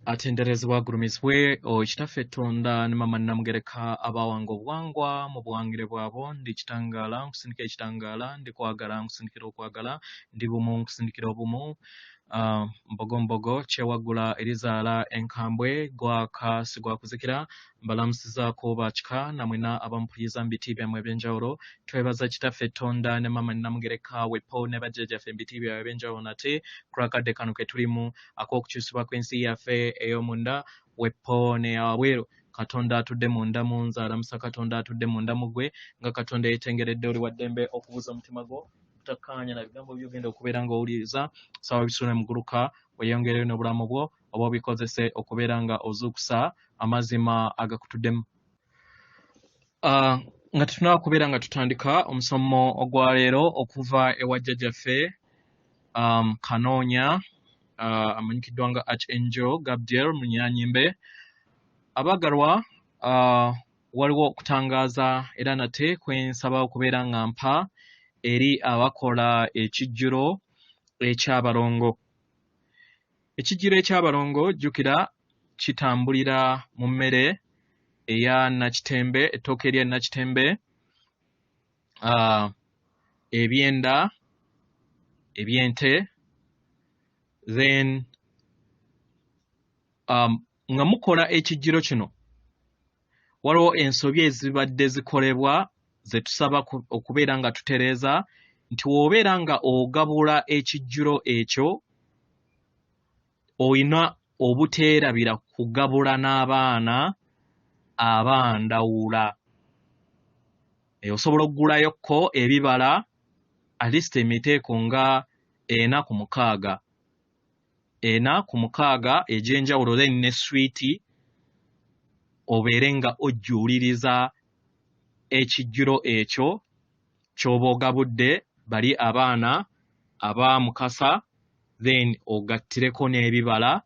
atenderezebwa agulumizibwe ekitaffe Katonda ne mama namugereka abawanga obuwangwa mu buwangire bwabo ndi kitangala nkusindikira ekitangala ndi kwagala nkusindikira okwagala ndi bumu nkusindikira obumu mbogo kyewagula erizaala enkambwe gwaka sigwakuzikira mbalamusizaako bakika namwena abamupuliza mu biti byammwe ebyenjawulo twebaza kitaffe Katonda ne mama namugereka wepo ne bajjajjaffe mu biti byabwe ebyenjawulo nate kulakadde kano ke tulimu ak'okukyusibwa kw'ensi yaffe ey'omunda wepo ne yabweru Katonda atudde munda mu nze alamusa Katonda atudde munda mu ggwe nga Katonda yeetengeredde oli wa ddembe okubuuza omutima gwo takkaanya na bigambo by'ogenda okubeera ng'owuliriza sawa bisula muguluka weyongereyo n'obulamu bwo oba obikozese okubeera nga ozuukusa amazima agakutuddemu. Nga tetunaba kubeera nga tutandika omusomo ogwa leero okuva ewa jjajjaffe Kanonya amanyikiddwa nga Archangel Gabriel mu NNYANZI. Abagalwa waliwo okutangaaza era nate kwensaba okubeera nga mpa eri abakola ekijjulo eky'abalongo. Ekijjulo eky'abalongo jjukira kitambulira mu mmere eya nakitembe, ettooke erya nakitembe, ebyenda, ebyente, then nga mukola ekijjulo kino waliwo ensobi ezibadde zikolebwa ze tusaba okubeera nga tutereeza nti w'obeera nga ogabula ekijjulo ekyo oyina obuteerabira kugabula n'abaana abandawula. Osobola okugulayokko ebibala at least emiteeko nga 4 ku 6. 4 ku 6 egy'enjawulo then ne swiiti obeere nga ojjuuliriza ekijjulo ekyo ky'oba ogabudde bali abaana aba mukasa then ogattireko n'ebibala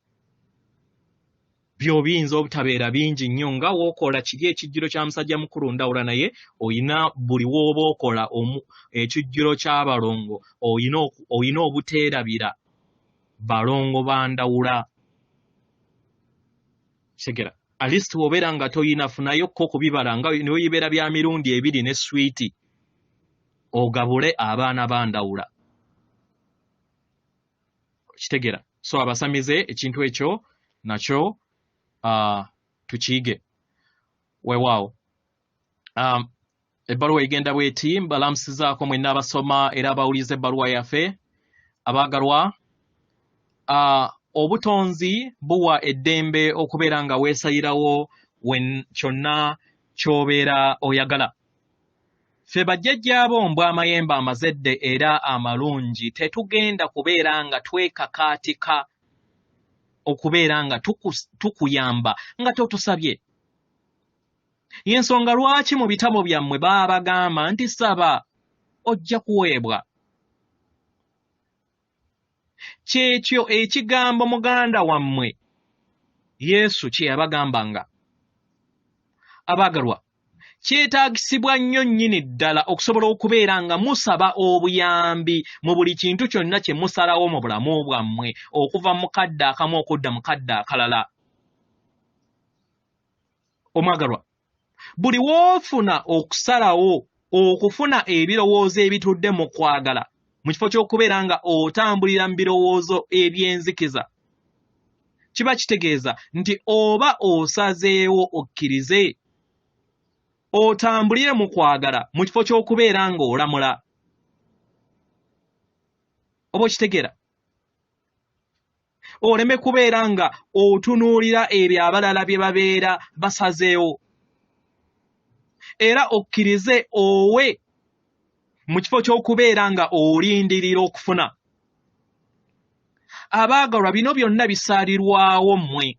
by'obiyinza obutabeera bingi nnyo nga w'okola kiri ekijjulo kya musajja mukulu ndawula naye oyina buli w'oba okola ekijjulo ky'abalongo oyina obuteerabira balongo bandawula. Segera at least w'obeera nga toyina funayokko ku bibala nga niweyibeera bya mirundi 2 ne swiiti ogabule abaana bandawula. Kitegera so abasamize ekintu ekyo nakyo tukiyige weewaawo. Ebbaluwa egenda bweti mbalamusizaako mwenna abasoma era abawuliza ebbaluwa yaffe. Abaagalwa, obutonzi buwa eddembe okubeera nga weesayirawo kyonna ky'obeera oyagala. Ffe bajjajjaabo mbwa amayembe amazedde era amalungi tetugenda kubeera nga twekakaatika okubeera nga tukuyamba nga totusabye. Y'ensonga lwaki mu bitabo byammwe baba bagamba nti saba ojja kuweebwa. Kyekyo ekigambo muganda wammwe Yesu kye yabagambanga. Abaagalwa, kyetaagisibwa nnyo nnyini ddala okusobola okubeera nga musaba obuyambi mu buli kintu kyonna kye musalawo mu bulamu bwammwe okuva mu kadde akamu okudda mu kadde akalala. Omwagalwa, buli w'ofuna okusalawo okufuna ebirowoozo ebitudde mu kwagala mu kifo ky'okubeera nga otambulira mu birowoozo eby'enzikiza, kiba kitegeeza nti oba osazeewo okkirize otambulire mu kwagala mu kifo ky'okubeera nga olamula. Oba okitegeera oleme kubeera nga otunuulira ebyo abalala bye babeera basazeewo, era okkirize owe mu kifo ky'okubeera nga olindirira okufuna. Abaagalwa, bino byonna bisaalirwawo mmwe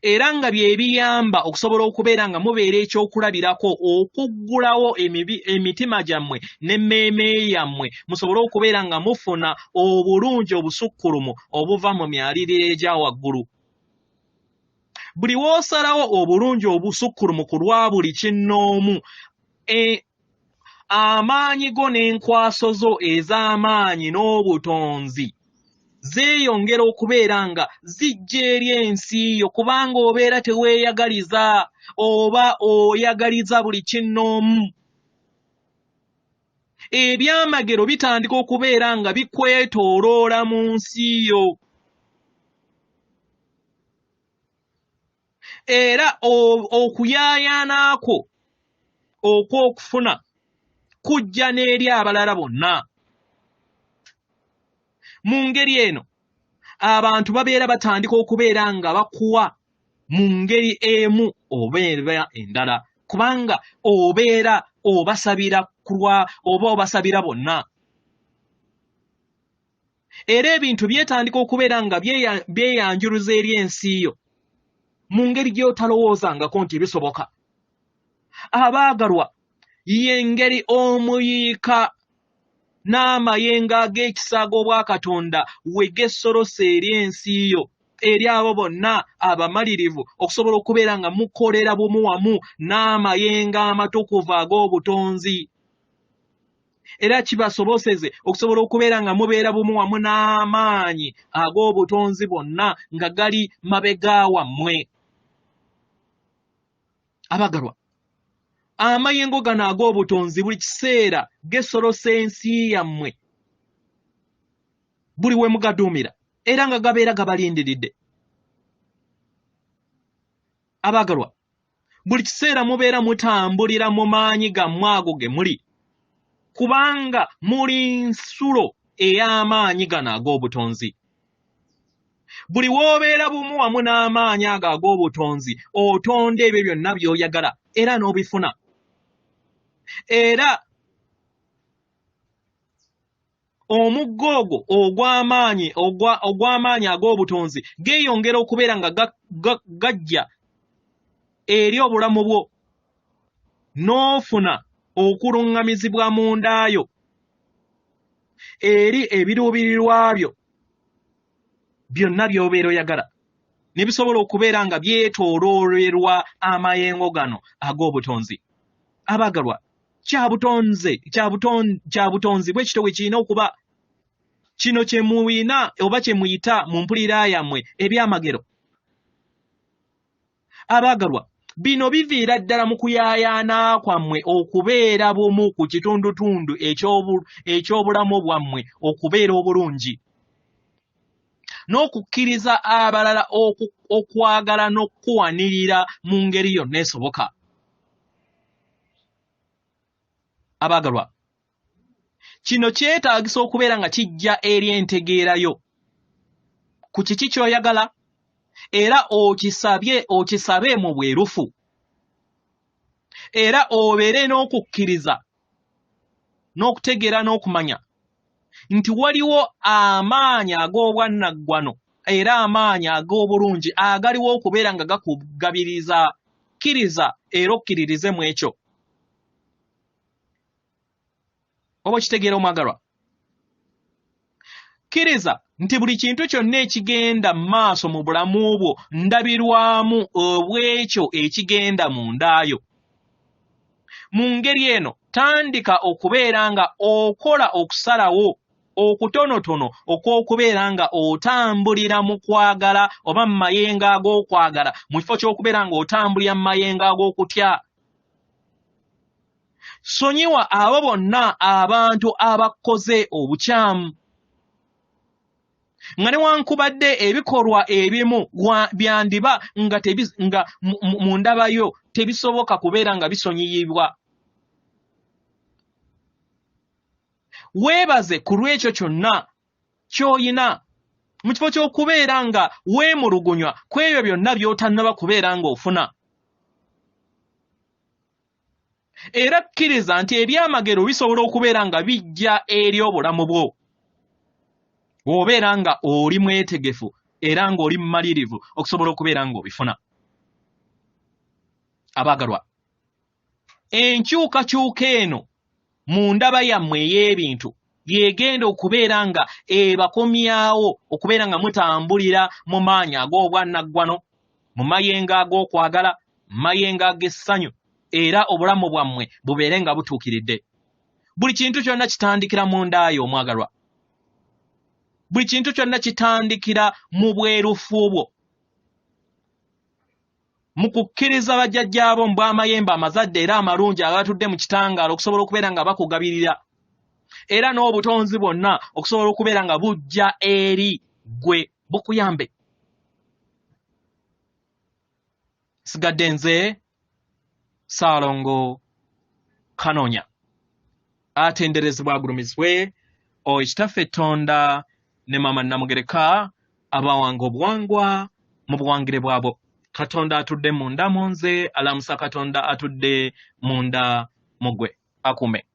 era nga bye biyamba okusobola okubeera nga mubeera ekyokulabirako okuggulawo emitima gyammwe n'emmeeme yammwe musobole okubeera nga mufuna obulungi obusukkulumu obuva mu myaliriro egya waggulu. Buli w'osalawo obulungi obusukkulumu ku lwa buli kinnoomu, amaanyi go n'enkwaso zo ez'amaanyi n'obutonzi zeeyongera okubeera nga zijja eri ensi yo kubanga obeera teweeyagaliza oba oyagaliza buli kinnoomu. Ebyamagero bitandika okubeera nga bikwetooloola mu nsi yo. Era okuyaayaanaako okw'okufuna kujja n'eri abalala bonna. Mu ngeri eno abantu babeera batandika okubeera nga bakuwa mu ngeri emu oba endala kubanga obeera obasabira oba obasabira bonna. Era ebintu byetandika okubeera nga byeyanjuluza eri ensi yo mu ngeri gy'otalowoozangako nti bisoboka. Abaagalwa, y'engeri omuyiika n'amayengo ag'ekisaaga obwa Katonda we gesolose eri ensi yo, eri abo bonna abamalirivu okusobola okubeera nga mukolera bumu wamu n'amayengo amatukuvu ag'obutonzi. Era kibasoboseze okusobola okubeera nga mubeera bumu wamu n'amaanyi ag'obutonzi bonna nga gali mabega wammwe. Abagalwa, amayengo gano ag'obutonzi buli kiseera gesolose ensi yammwe buli we mugaduumira era nga gabeera gabalindiridde. Abagalwa, buli kiseera mubeera mutambulira mu maanyi gammwe ago ge muli kubanga muli nsulo ey'amaanyi gano ag'obutonzi. Buli w'obeera bumu wamu n'amaanyi ago ag'obutonzi otonda ebyo byonna by'oyagala era n'obifuna. Era omuggo ogwo ogw'amaanyi ag'obutonzi geeyongera okubeera nga gajja eri obulamu bwo n'ofuna okuluŋŋamizibwa mu ndaayo eri ebiruubirirwa byo byonna by'obeera oyagala ne bisobola okubeera nga byetooloolerwa amayengo gano ag'obutonzi. Abagalwa, kyabutonzi bwe kito bwe kirina okuba. Kino kye muyina oba kye muyita mu mpulira yammwe ebyamagero. Abagalwa, bino biviira ddala mu kuyaayaana kwammwe okubeera bumu ku kitundutundu eky'obulamu bwammwe okubeera obulungi n'okukkiriza abalala okwagala n'okuwanirira mu ngeri yonna esoboka. Abagalwa, kino kyetaagisa okubeera nga kijja eri entegeerayo ku kiki ky'oyagala era okisabe mu bwerufu era obeere n'okukkiriza n'okutegeera n'okumanya nti waliwo amaanyi ag'obwannaggwano era amaanyi ag'obulungi agaliwo okubeera nga gakugabiriza. Kkiriza era okkiririze mu ekyo. Oba okitegeera omwagalwa? Kkiriza nti buli kintu kyonna ekigenda mu maaso mu bulamu bwo ndabirwamu obw'ekyo ekigenda mu ndaayo. Mu ngeri eno tandika okubeera nga okola okusalawo okutonotono okw'okubeera nga otambulira mu kwagala oba mu mayengo ag'okwagala mu kifo ky'okubeera nga otambulira mu mayengo ag'okutya. Sonyiwa abo bonna abantu abakoze obukyamu nga newankubadde ebikolwa ebimu byandiba nga mu ndabayo tebisoboka kubeera nga bisonyiyibwa. Weebaze ku lw'ekyo kyonna ky'oyina mu kifo ky'okubeera nga weemulugunywa ku ebyo byonna by'otannaba kubeera ng'ofuna. Era kkiriza nti ebyamagero bisobola okubeera nga bijja eri obulamu bwo bw'obeera nga oli mwetegefu era ng'oli mumalirivu okusobola okubeera ng'obifuna. Abaagalwa, enkyukakyuka eno mu ndaba yammwe ey'ebintu y'egenda okubeera nga ebakomyawo okubeera nga mutambulira mu maanyi ag'obwannaggwano, mu mayengo ag'okwagala, mu mayengo ag'essanyu, era obulamu bwammwe bubeere nga butuukiridde. Buli kintu kyonna kitandikira mu ndaayo omwagalwa. buli kintu kyonna kitandikira mu bwerufu bwo mu kukkiriza bajjajjaabo mu bw'amayembe amazadde era amalungi abatudde mu kitangaala okusobola okubeera nga bakugabirira era n'obutonzi bwonna okusobola okubeera nga bujja eri gwe bukuyambe. Sigadde nze Ssalongo Kanonya atenderezebwa agulumizibwe ekitaffe Tonda ne Mama Namugereka abawanga obuwangwa mu buwangire bwabo. Katonda atudde munda mu nze, alamusa Katonda atudde munda mu ggwe. Akume.